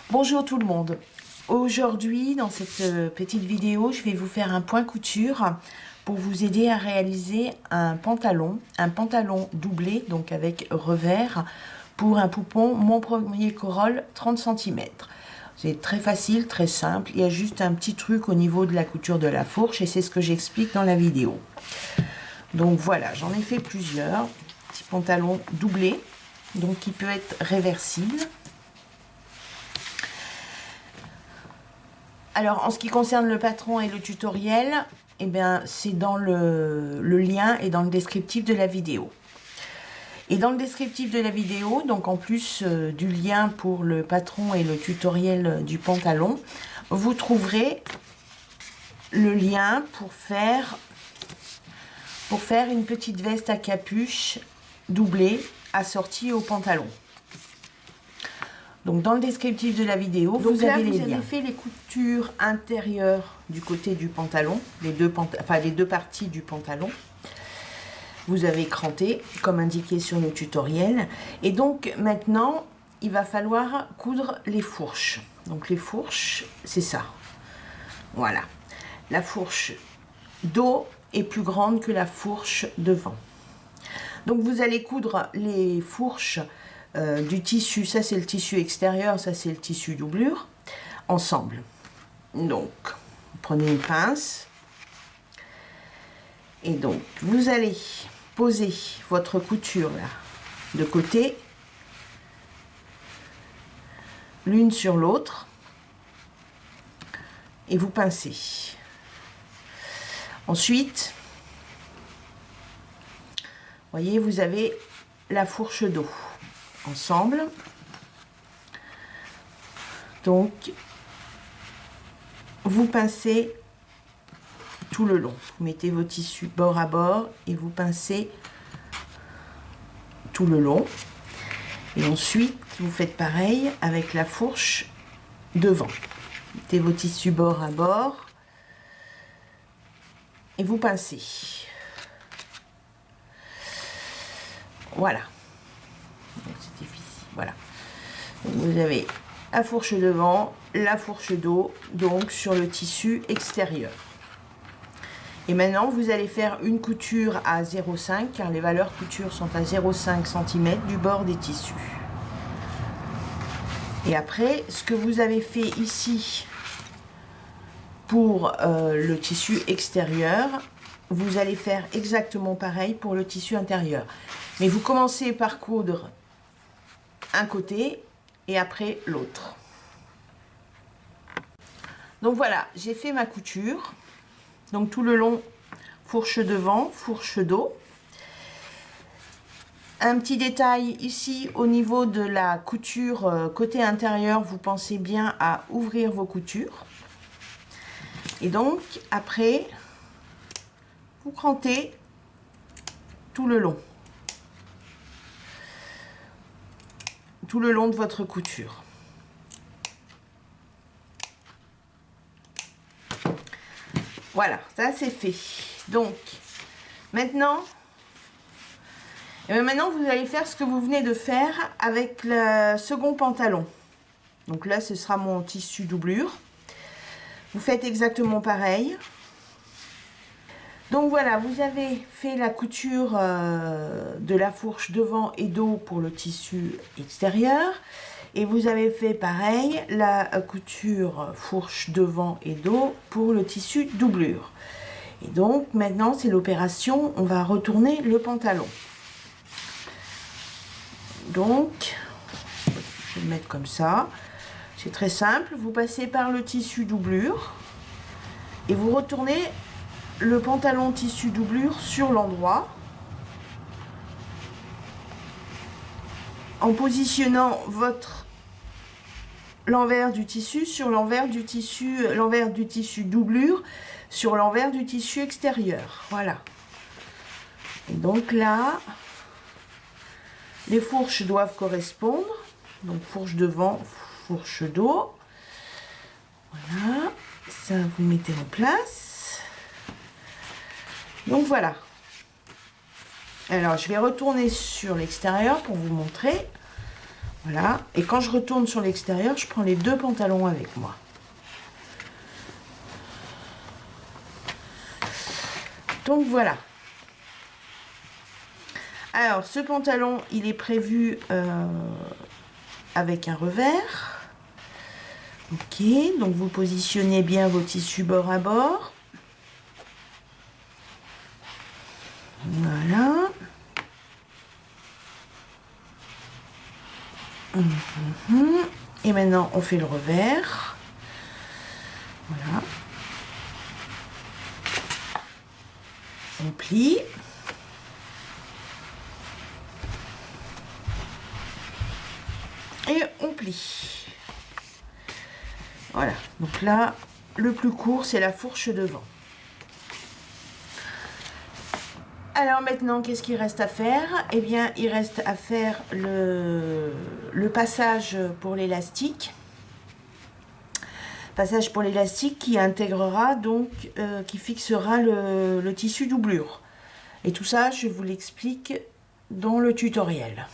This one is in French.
Bonjour tout le monde. Aujourd'hui, dans cette petite vidéo, je vais vous faire un point couture pour vous aider à réaliser un pantalon doublé, donc avec revers, pour un poupon Mon Premier Corolle 30 cm. C'est très facile, très simple. Il y a juste un petit truc au niveau de la couture de la fourche et c'est ce que j'explique dans la vidéo. Donc voilà, j'en ai fait plusieurs. Petit pantalon doublé, donc qui peut être réversible. Alors, en ce qui concerne le patron et le tutoriel, eh bien, c'est dans le lien et dans le descriptif de la vidéo. Et dans le descriptif de la vidéo, donc en plus du lien pour le patron et le tutoriel du pantalon, vous trouverez le lien pour faire une petite veste à capuche doublée assortie au pantalon. Donc dans le descriptif de la vidéo, vous avez les liens. Vous avez fait les coutures intérieures du côté du pantalon, les deux parties du pantalon. Vous avez cranté, comme indiqué sur le tutoriel. Et donc maintenant, il va falloir coudre les fourches. Donc les fourches, c'est ça. Voilà. La fourche dos est plus grande que la fourche devant. Donc vous allez coudre les fourches du tissu, ça c'est le tissu extérieur, ça c'est le tissu doublure, ensemble. Donc, prenez une pince et donc vous allez poser votre couture là, de côté, l'une sur l'autre, et vous pincez. Ensuite, voyez, vous avez la fourche dos ensemble. Donc vous pincez tout le long, vous mettez vos tissus bord à bord et vous pincez tout le long, et ensuite vous faites pareil avec la fourche devant, mettez vos tissus bord à bord et vous pincez. Voilà. C'est difficile. Voilà. Donc vous avez la fourche devant, la fourche dos, donc sur le tissu extérieur. Et maintenant, vous allez faire une couture à 0,5 car les valeurs couture sont à 0,5 cm du bord des tissus. Et après, ce que vous avez fait ici pour le tissu extérieur, vous allez faire exactement pareil pour le tissu intérieur. Mais vous commencez par coudre un côté et après l'autre. Donc voilà, j'ai fait ma couture. Donc tout le long, fourche devant, fourche dos. Un petit détail ici au niveau de la couture côté intérieur, vous pensez bien à ouvrir vos coutures. Et donc après, vous crantez tout le long. Tout le long de votre couture. Voilà, ça c'est fait. Donc, maintenant, vous allez faire ce que vous venez de faire avec le second pantalon. Donc là, ce sera mon tissu doublure. Vous faites exactement pareil. Donc voilà, vous avez fait la couture de la fourche devant et dos pour le tissu extérieur. Et vous avez fait pareil, la couture fourche devant et dos pour le tissu doublure. Et donc maintenant, c'est l'opération, on va retourner le pantalon. Donc, je vais le mettre comme ça. C'est très simple, vous passez par le tissu doublure et vous retournez le pantalon tissu doublure sur l'endroit en positionnant l'envers du tissu sur l'envers du tissu doublure sur l'envers du tissu extérieur. Voilà. Et donc là, les fourches doivent correspondre. Donc fourche devant, fourche dos. Voilà. Ça, vous mettez en place. Donc voilà. Alors je vais retourner sur l'extérieur pour vous montrer. Voilà. Et quand je retourne sur l'extérieur, je prends les deux pantalons avec moi. Donc voilà. Alors, ce pantalon, il est prévu avec un revers. Ok, donc vous positionnez bien vos tissus bord à bord. Voilà. Et maintenant, on fait le revers. Voilà. On plie. Et on plie. Voilà. Donc là, le plus court, c'est la fourche devant. Alors maintenant, qu'est-ce qu'il reste à faire? Eh bien, il reste à faire le passage pour l'élastique. Passage pour l'élastique qui intégrera donc, qui fixera le tissu doublure. Et tout ça, je vous l'explique dans le tutoriel.